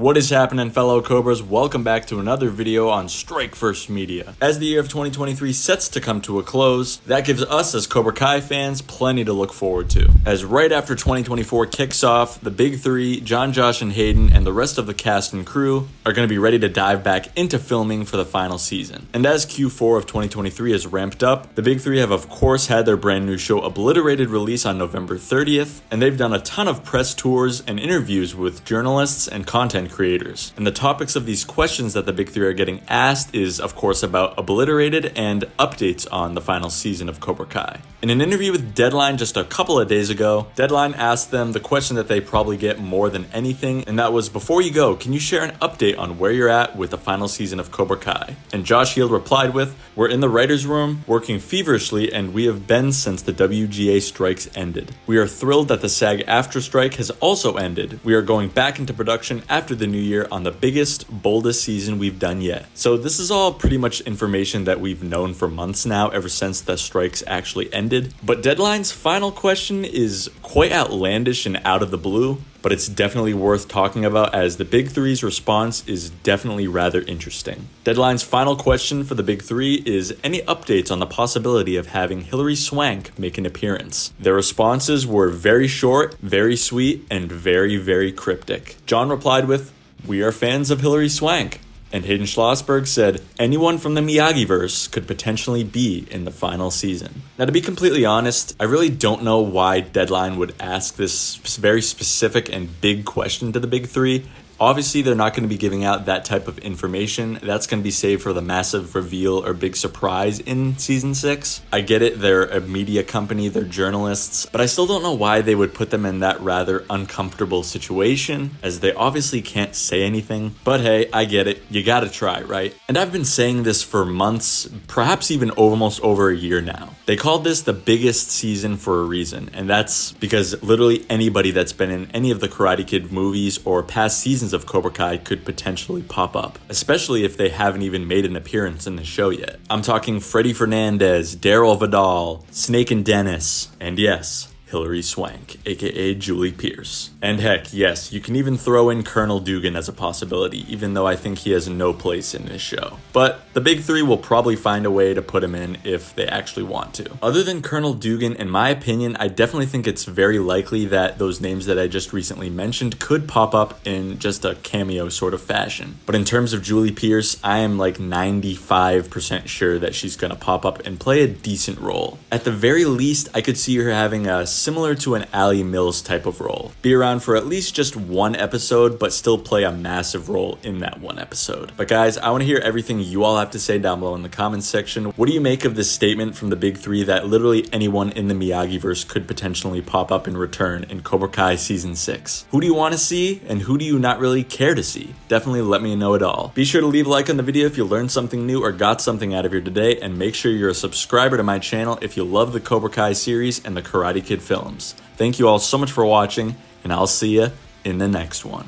What is happening, fellow Cobras? Welcome back to another video on Strike First Media. As the year of 2023 sets to come to a close, that gives us as Cobra Kai fans plenty to look forward to. As right after 2024 kicks off, the big three, John, Josh, and Hayden, and the rest of the cast and crew are going to be ready to dive back into filming for the final season. And as Q4 of 2023 is ramped up, the big three have of course had their brand new show Obliterated release on November 30th, and they've done a ton of press tours and interviews with journalists and content creators. And the topics of these questions that the big three are getting asked is, of course, about Obliterated and updates on the final season of Cobra Kai. In an interview with Deadline just a couple of days ago, Deadline asked them the question that they probably get more than anything, and that was, before you go, can you share an update on where you're at with the final season of Cobra Kai? And Josh Heald replied with, "We're in the writer's room, working feverishly, and we have been since the WGA strikes ended. We are thrilled that the SAG-AFTRA strike has also ended. We are going back into production after the new year on the biggest, boldest season we've done yet." So this is all pretty much information that we've known for months now, ever since the strikes actually ended. But Deadline's final question is quite outlandish and out of the blue, but it's definitely worth talking about as the big three's response is definitely rather interesting. Deadline's final question for the big three is any updates on the possibility of having Hilary Swank make an appearance. Their responses were very short, very sweet, and very, very cryptic. John replied with, "We are fans of Hilary Swank." And Hayden Schlossberg said, anyone from the Miyagi-verse could potentially be in the final season. Now, to be completely honest, I really don't know why Deadline would ask this very specific and big question to the big three. Obviously, they're not going to be giving out that type of information. That's going to be saved for the massive reveal or big surprise in Season 6. I get it, they're a media company, they're journalists, but I still don't know why they would put them in that rather uncomfortable situation, as they obviously can't say anything. But hey, I get it, you gotta try, right? And I've been saying this for months, perhaps even almost over a year now. They called this the biggest season for a reason, and that's because literally anybody that's been in any of the Karate Kid movies or past seasons of Cobra Kai could potentially pop up, especially if they haven't even made an appearance in the show yet. I'm talking Freddy Fernandez, Daryl Vidal, Snake and Dennis, and yes, Hilary Swank, aka Julie Pierce. And heck, yes, you can even throw in Colonel Dugan as a possibility, even though I think he has no place in this show. But the big three will probably find a way to put him in if they actually want to. Other than Colonel Dugan, in my opinion, I definitely think it's very likely that those names that I just recently mentioned could pop up in just a cameo sort of fashion. But in terms of Julie Pierce, I am like 95% sure that she's gonna pop up and play a decent role. At the very least, I could see her having a similar to an Allie Mills type of role. Be around for at least just one episode, but still play a massive role in that one episode. But guys, I want to hear everything you all have to say down below in the comments section. What do you make of this statement from the big three that literally anyone in the Miyagi-verse could potentially pop up and return in Cobra Kai Season 6? Who do you want to see, and who do you not really care to see? Definitely let me know it all. Be sure to leave a like on the video if you learned something new or got something out of here today, and make sure you're a subscriber to my channel if you love the Cobra Kai series and the Karate Kid films. Thank you all so much for watching, and I'll see you in the next one.